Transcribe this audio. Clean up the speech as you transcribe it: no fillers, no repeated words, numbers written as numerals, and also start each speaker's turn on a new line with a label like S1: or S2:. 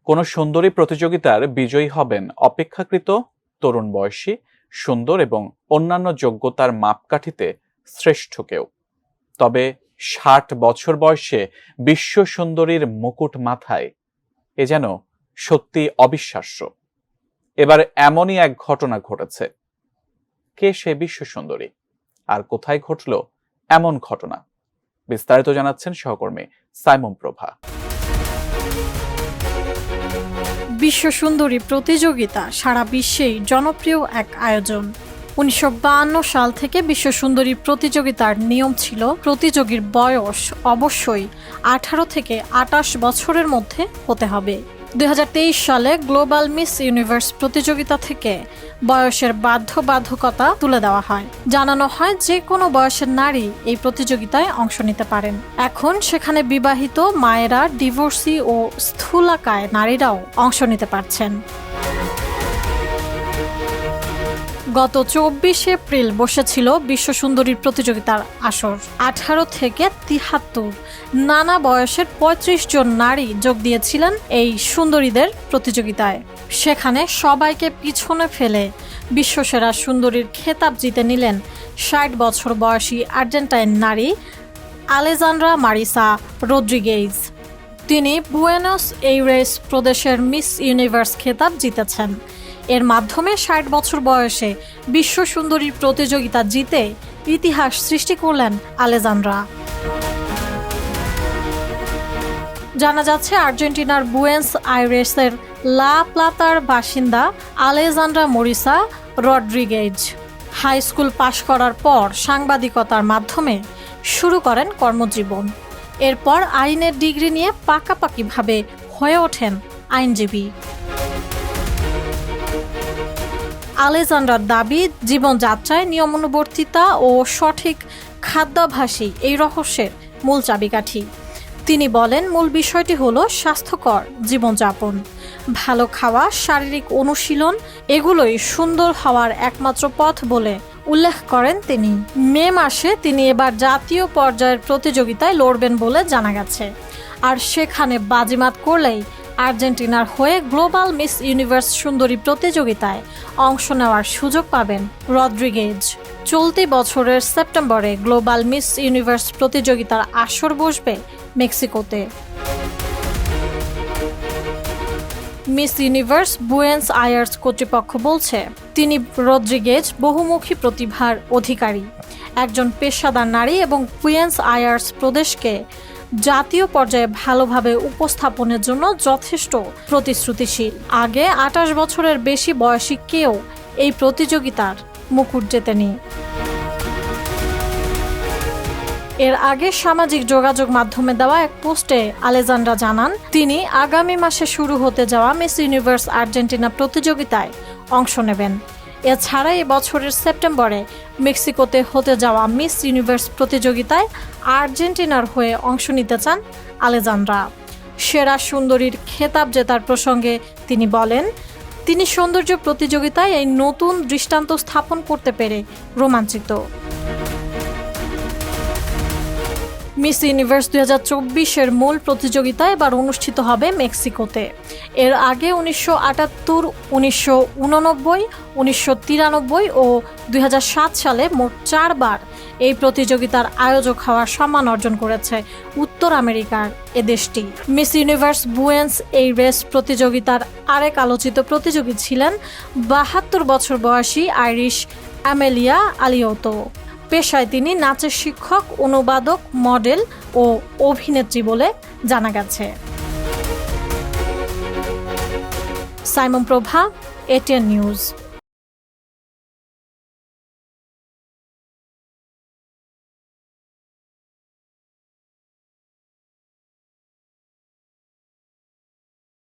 S1: কোন সুন্দরী প্রতিযোগিতার বিজয়ী হবেন অপেক্ষাকৃত তরুণ বয়সী, সুন্দর এবং অন্যান্য যোগ্যতার মাপকাঠিতে শ্রেষ্ঠ কেউ। তবে ৬০ বছর বয়সে বিশ্ব সুন্দরীর মুকুট মাথায়, এ যেন সত্যি অবিশ্বাস্য। এবার এমনই এক ঘটনা ঘটেছে। কে সে বিশ্ব সুন্দরী, আর কোথায় ঘটল এমন ঘটনা? বিস্তারিত জানাচ্ছেন সহকর্মী সাইমন প্রভা।
S2: বিশ্ব সুন্দরী প্রতিযোগিতা সারা বিশ্বেই জনপ্রিয় এক আয়োজন। ১৯৫২ সাল থেকে বিশ্ব সুন্দরী প্রতিযোগিতার নিয়ম ছিল প্রতিযোগীর বয়স অবশ্যই ১৮ থেকে ২৮ বছরের মধ্যে হতে হবে। ২০২৩ সালে গ্লোবাল মিস ইউনিভার্স প্রতিযোগিতা থেকে বয়সের বাধ্যবাধকতা তুলে দেওয়া হয়। জানানো হয় যে কোনো বয়সের নারী এই প্রতিযোগিতায় অংশ নিতে পারেন। এখন সেখানে বিবাহিত মায়েরা, ডিভোর্সি ও স্থূলকায় নারীরাও অংশ নিতে পারছেন। গত ২৪ এপ্রিল বসেছিল বিশ্ব সুন্দরীর প্রতিযোগিতার আসর। ১৮ থেকে ৭৩ নানা বয়সের ৩৫ জন নারী যোগ দিয়েছিলেন এই সুন্দরীদের প্রতিযোগিতায়। সেখানে সবাইকে পিছনে ফেলে বিশ্বসেরা সুন্দরীর খেতাব জিতে নিলেন ৬০ বছর বয়সী আর্জেন্টাইন নারী আলেজান্দ্রা মারিসা রদ্রিগেজ। তিনি বুয়েনোস এইরেস প্রদেশের মিস ইউনিভার্স খেতাব জিতেছেন। এর মাধ্যমে ৬০ বছর বয়সে বিশ্ব সুন্দরী প্রতিযোগিতা জিতে ইতিহাস সৃষ্টি করলেন আলেজান্দ্রা। জানা যাচ্ছে আর্জেন্টিনার বুয়েন্স আইরেসের লা প্লাতার বাসিন্দা আলেজান্দ্রা মরিসা রড্রিগেজ হাই স্কুল পাশ করার পর সাংবাদিকতার মাধ্যমে শুরু করেন কর্মজীবন। এরপর আইনের ডিগ্রি নিয়ে পাকাপাকিভাবে হয়ে ওঠেন আইনজীবী। আলেজান্দ্রার দাবি, জীবনযাত্রায় নিয়মানুবর্তিতা ও সঠিক খাদ্যাভ্যাসই এই রহস্যের মূল চাবিকাঠি। তিনি বলেন, মূল বিষয়টি হলো স্বাস্থ্যকর জীবনযাপন, ভালো খাওয়া, শারীরিক অনুশীলন, এগুলোই সুন্দর হওয়ার একমাত্র পথ বলে উল্লেখ করেন তিনি। মে মাসে তিনি এবার জাতীয় পর্যায়ের প্রতিযোগিতায় লড়বেন বলে জানা গেছে। আর সেখানে বাজিমাত করলেই আর্জেন্টিনার হয়ে গ্লোবাল মিস ইউনিভার্স সুন্দরী প্রতিযোগিতায় অংশ নেওয়ার সুযোগ পাবেন রদ্রিগেজ। চলতি বছরের সেপ্টেম্বরে গ্লোবাল মিস ইউনিভার্স প্রতিযোগিতার আসর বসবে মেক্সিকোতে। মিস ইউনিভার্স বুয়েন্স আয়ার্স কর্তৃপক্ষ বলছে, তিনি রদ্রিগেজ বহুমুখী প্রতিভার অধিকারী, একজন পেশাদার নারী এবং বুয়েন্স আয়ার্স প্রদেশকে জাতীয় পর্যায়ে ভালোভাবে উপস্থাপনের জন্য যথেষ্ট প্রতিশ্রুতিশীল। আগে ২৮ বছরের বেশি বয়সী কেউ এই প্রতিযোগিতার মুকুট জেতেনি। এর আগে সামাজিক যোগাযোগ মাধ্যমে দেওয়া এক পোস্টে আলেজান্দ্রা জানান, তিনি আগামী মাসে শুরু হতে যাওয়া মিস ইউনিভার্স আর্জেন্টিনা প্রতিযোগিতায় অংশ নেবেন। এছাড়া এই বছরের সেপ্টেম্বরে মেক্সিকোতে হতে যাওয়া মিস ইউনিভার্স প্রতিযোগিতায় আর্জেন্টিনার হয়ে অংশ নিতে চান আলেজান্দ্রা। সেরা সুন্দরীর খেতাব জেতার প্রসঙ্গে তিনি বলেন, তিনি সৌন্দর্য প্রতিযোগিতায় এই নতুন দৃষ্টান্ত স্থাপন করতে পেরে রোমাঞ্চিত। মিস ইউনিভার্স ২০২৪-এর মূল প্রতিযোগিতা এবার অনুষ্ঠিত হবে মেক্সিকোতে। এর আগে ১৯৭৮, ১৯৮৯, ১৯৯৩ ও ২০০৭ সালে মোট ৪ বার এই প্রতিযোগিতার আয়োজক হওয়ার সম্মান অর্জন করেছে উত্তর আমেরিকার এ দেশটি। মিস ইউনিভার্স বুয়েন্স এইরেস প্রতিযোগিতার আরেক আলোচিত প্রতিযোগী ছিলেন ৭২ বছর বয়সী আইরিশ অ্যামেলিয়া আলিওতো। পেশায় তিনি নাচের শিক্ষক, অনুবাদক, মডেল ও অভিনেত্রী বলে জানা গেছে। সাইমন প্রভা, এটিএন নিউজ।